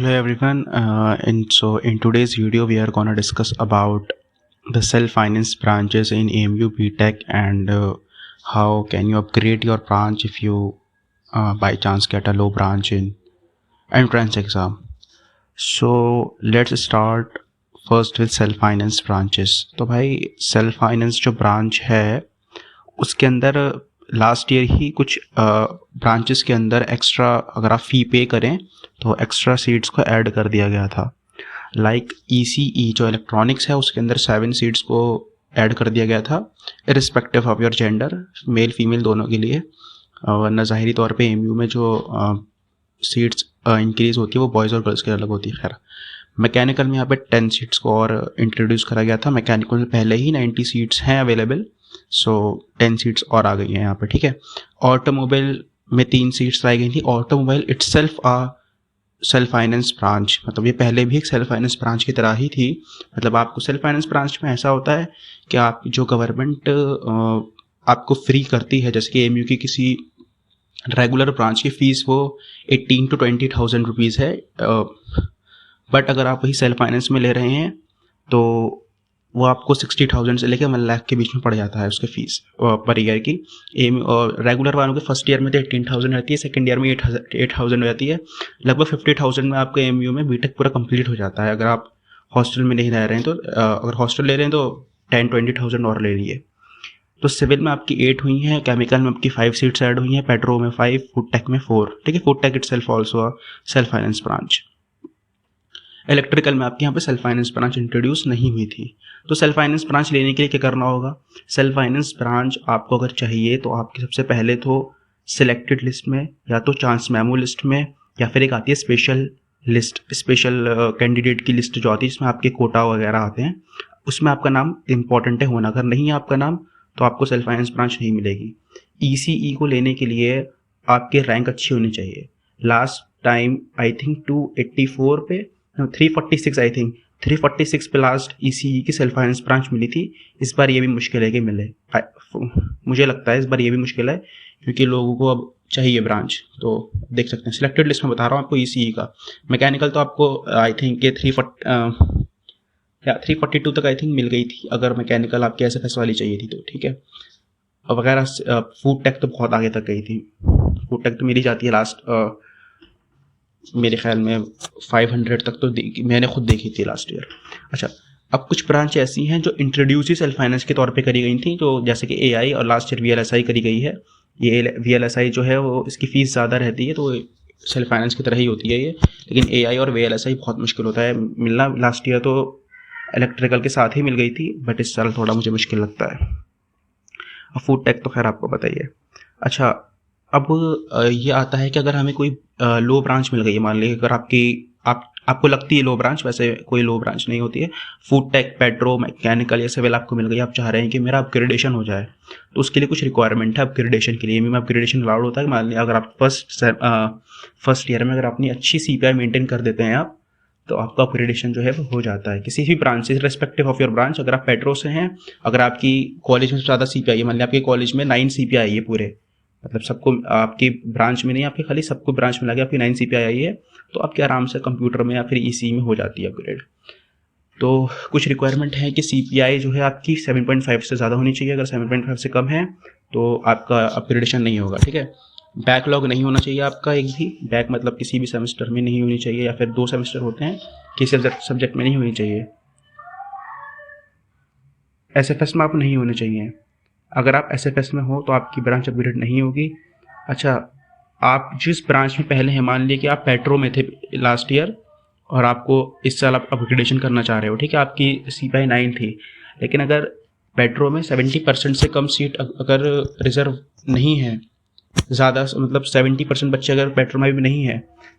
Hello everyone. In today's video we are gonna discuss about the self-finance branches in AMU BTech and how can you upgrade your branch if you by chance get a low branch in entrance exam. So let's start first with self-finance branches. तो भाई self-finance जो branch है उसके अंदर last year ही कुछ branches के अंदर extra अगर आप फ़ी पे करें तो एक्स्ट्रा सीट्स को ऐड कर दिया गया था। लाइक ECE जो इलेक्ट्रॉनिक्स है उसके अंदर 7 सीट्स को ऐड कर दिया गया था irrespective of your gender, male female दोनों के लिए। वरना ज़ाहिरी तौर पे AMU में जो सीट्स इंक्रीज़ होती है वो बॉयज़ और गर्ल्स के अलग होती है। खैर मैकेनिकल में यहाँ पे 10 सीट्स को और इंट्रोड्यूस करा गया था। मैकेनिकल में पहले ही 90 सीट्स हैं अवेलेबल, सो 10 सीट्स और आ गई हैं यहाँ पे। ठीक है, ऑटोमोबाइल में 3 सीट्स लाई गई थी। ऑटोमोबाइल इटसेल्फ आ सेल्फ फाइनेंस ब्रांच, मतलब ये पहले भी एक सेल्फ फाइनेंस ब्रांच की तरह ही थी। मतलब आपको सेल्फ फाइनेंस ब्रांच में ऐसा होता है कि आप जो गवर्नमेंट आपको फ्री करती है, जैसे कि AMU की किसी रेगुलर ब्रांच की फ़ीस वो 18 to 20,000 रुपीज़ है, बट अगर आप वही सेल्फ फाइनेंस में ले रहे हैं तो वो आपको 60,000 से लेकर 1 लाख के बीच में पड़ जाता है उसकी फ़ीस पर ईयर की। और रेगुलर वालों के फर्स्ट ईयर में तो 18,000 रहती है, सेकंड ईयर में 8,000 हो जाती है। लगभग 50,000 में आपको AMU में BTech पूरा कंप्लीट हो जाता है। अगर आप हॉस्टल में नहीं रह रहे हैं तो अगर हॉस्टल ले रहे हैं तो 10-20,000 और ले लिए। तो सिविल में आपकी 8 हुई हैं, केमिकल में आपकी 5 सीट्स ऐड हुई हैं, पेट्रो में 5, फूड टेक में 4। ठीक है, food tech itself also self finance branch. Electrical में आपके यहाँ पे सेल्फ फाइनेंस ब्रांच इंट्रोड्यूस नहीं हुई थी। तो सेल्फ फाइनेंस ब्रांच लेने के लिए क्या करना होगा? सेल्फ फाइनेंस ब्रांच आपको अगर चाहिए तो आपकी सबसे पहले तो सिलेक्टेड लिस्ट में या तो चांस मेमो लिस्ट में या फिर एक आती है स्पेशल लिस्ट, स्पेशल कैंडिडेट की लिस्ट जो आती है जिसमें आपके कोटा वगैरह आते हैं, उसमें आपका नाम इंपॉर्टेंट है होना। अगर नहीं है आपका नाम तो आपको सेल्फ फाइनेंस ब्रांच नहीं मिलेगी। ECE को लेने के लिए आपके रैंक अच्छी होनी चाहिए। लास्ट टाइम आई थिंक 284 पे 346 आई थिंक 346 पे लास्ट ECE की सेल्फ फाइनेंस ब्रांच मिली थी। इस बार ये भी मुश्किल है कि मिले, मुझे लगता है इस बार ये भी मुश्किल है क्योंकि लोगों को अब चाहिए ब्रांच। तो देख सकते हैं सिलेक्टेड लिस्ट में बता रहा हूँ आपको ECE का। मैकेनिकल तो आपको आई थिंक के 342 तक आई थिंक मिल गई थी अगर मैकेनिकल आपके SFS वाली चाहिए थी तो। ठीक है, वगैरह फूड टेक तो बहुत आगे तक गई थी। फूड टेक तो मेरी जाती है लास्ट मेरे ख्याल में 500 तक तो मैंने खुद देखी थी लास्ट ईयर। अच्छा, अब कुछ ब्रांच ऐसी हैं जो इंट्रोड्यूस ही सेल्फ फाइनेंस के तौर पे करी गई थी, तो जैसे कि AI और लास्ट ईयर VLSI करी गई है। ये VLSI जो है वो इसकी फ़ीस ज़्यादा रहती है तो सेल्फ फाइनेंस की तरह ही होती है ये, लेकिन AI और VLSI बहुत मुश्किल होता है मिलना। लास्ट ईयर तो इलेक्ट्रिकल के साथ ही मिल गई थी, बट इस साल थोड़ा मुझे मुश्किल लगता है। और फूड टेक तो खैर आपको बताइए। अच्छा, अब ये आता है कि अगर हमें कोई लो ब्रांच मिल गई है, मान लीजिए अगर आपको लगती है लो ब्रांच, वैसे कोई लो ब्रांच नहीं होती है। फूड टेक, पेट्रो, मैकेनिकल या सिविल आपको मिल गई, आप चाह रहे हैं कि मेरा अपग्रेडेशन हो जाए, तो उसके लिए कुछ रिक्वायरमेंट है अपग्रेडेशन के लिए। में अपग्रेडेशन अलाउड होता है। मान लीजिए अगर आप फर्स्ट ईयर में अगर अपनी अच्छी CPI मेंटेन कर देते हैं आप, तो आपका अपग्रेडेशन जो है वो हो जाता है किसी भी ब्रांच से, रिस्पेक्टिव ऑफ योर ब्रांच। अगर आप पेट्रो से हैं, अगर आपकी कॉलेज में ज़्यादा CPI है, मान लीजिए आपके कॉलेज में 9 CPI है पूरे, मतलब सबको आपकी ब्रांच में नहीं, आपके खाली सबको ब्रांच में लगे आपकी 9 CPI आई है, तो आपके आराम से कंप्यूटर में या फिर ECE में हो जाती है अपग्रेड। तो कुछ रिक्वायरमेंट है कि CPI जो है आपकी 7.5 से ज़्यादा होनी चाहिए। अगर 7.5 से कम है तो आपका अपग्रेडेशन नहीं होगा। ठीक है, बैकलॉग नहीं होना चाहिए आपका एक भी, बैक मतलब किसी भी सेमेस्टर में नहीं होनी चाहिए, या फिर 2 सेमेस्टर होते हैं किसी सब्जेक्ट में नहीं होनी चाहिए। SFS में आप नहीं होने चाहिए। अगर आप SFS में हो तो आपकी ब्रांच अपग्रेड नहीं होगी। अच्छा, आप जिस ब्रांच में पहले हैं, मान लीजिए कि आप पेट्रो में थे लास्ट ईयर और आपको इस साल आप अपग्रेडेशन करना चाह रहे हो। ठीक है, आपकी CPI 9 थी, लेकिन अगर पेट्रो में 70% से कम सीट अगर रिजर्व नहीं है, ज़्यादा मतलब 70% बच्चे अगर पेट्रो में भी नहीं है,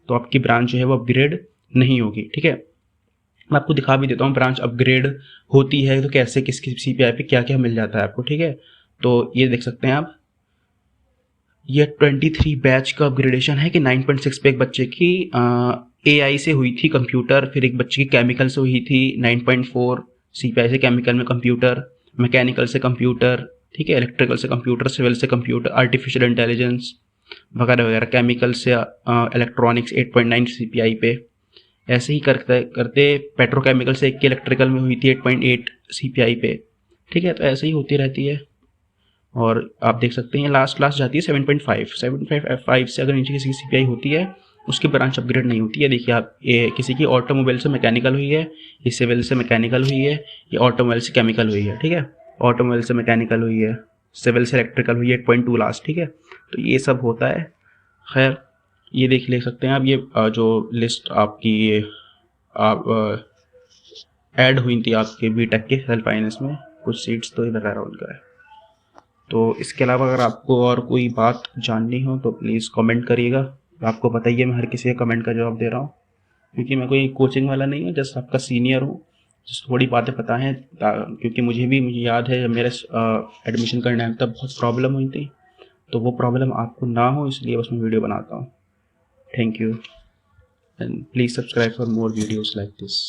तो आपकी ब्रांच जो है वो अपग्रेड नहीं होगी। ठीक है, मैं आपको दिखा भी देता हूँ ब्रांच अपग्रेड होती है तो कैसे, किस CPI पे क्या क्या मिल जाता है आपको। ठीक है, तो ये देख सकते हैं आप, ये 23 बैच का अपग्रेडेशन है कि 9.6 पे एक बच्चे की AI से हुई थी कंप्यूटर, फिर एक बच्चे की केमिकल से हुई थी 9.4 CPI से केमिकल में कंप्यूटर, मैकेनिकल से कंप्यूटर, ठीक है, इलेक्ट्रिकल से कंप्यूटर, सिविल से कंप्यूटर, आर्टिफिशियल इंटेलिजेंस वगैरह वगैरह, केमिकल से इलेक्ट्रॉनिक्स 8.9 CPI पे, ऐसे ही करते करते पेट्रोकेमिकल से एक इलेक्ट्रिकल में हुई थी 8.8 CPI पे, ठीक है। तो ऐसे ही होती रहती है। और आप देख सकते हैं लास्ट क्लास जाती है 7.5 7.5 से अगर नीचे किसी की CPI होती है उसकी ब्रांच अपग्रेड नहीं होती है। देखिए आप, ये किसी की ऑटोमोबाइल से मैकेनिकल हुई है, ये सिविल से मैकेनिकल हुई है, ये ऑटोमोबाइल से केमिकल हुई है, ठीक है। ऑटोमोबाइल से मैकेनिकल हुई है, सिविल से इलेक्ट्रिकल हुई है 8.2 लास्ट, ठीक है। तो ये सब होता है। खैर ये देख ले सकते हैं आप, ये जो लिस्ट आपकी ये आप ऐड हुई थी आपके बीटेक के सेल्फ फाइनेंस में, कुछ सीट्स तो इधर उनका है। तो इसके अलावा अगर आपको और कोई बात जाननी हो तो प्लीज़ कमेंट करिएगा। आपको पता ही है मैं हर किसी के कमेंट का जवाब दे रहा हूँ, क्योंकि मैं कोई कोचिंग वाला नहीं हूँ, जस्ट आपका सीनियर हूँ। जस्ट थोड़ी बातें पता हैं, क्योंकि मुझे याद है जब मेरे एडमिशन करने टाइम तब बहुत प्रॉब्लम हुई थी, तो वो प्रॉब्लम आपको ना हो इसलिए बस मैं वीडियो बनाता हूँ। Thank you and please subscribe for more videos like this.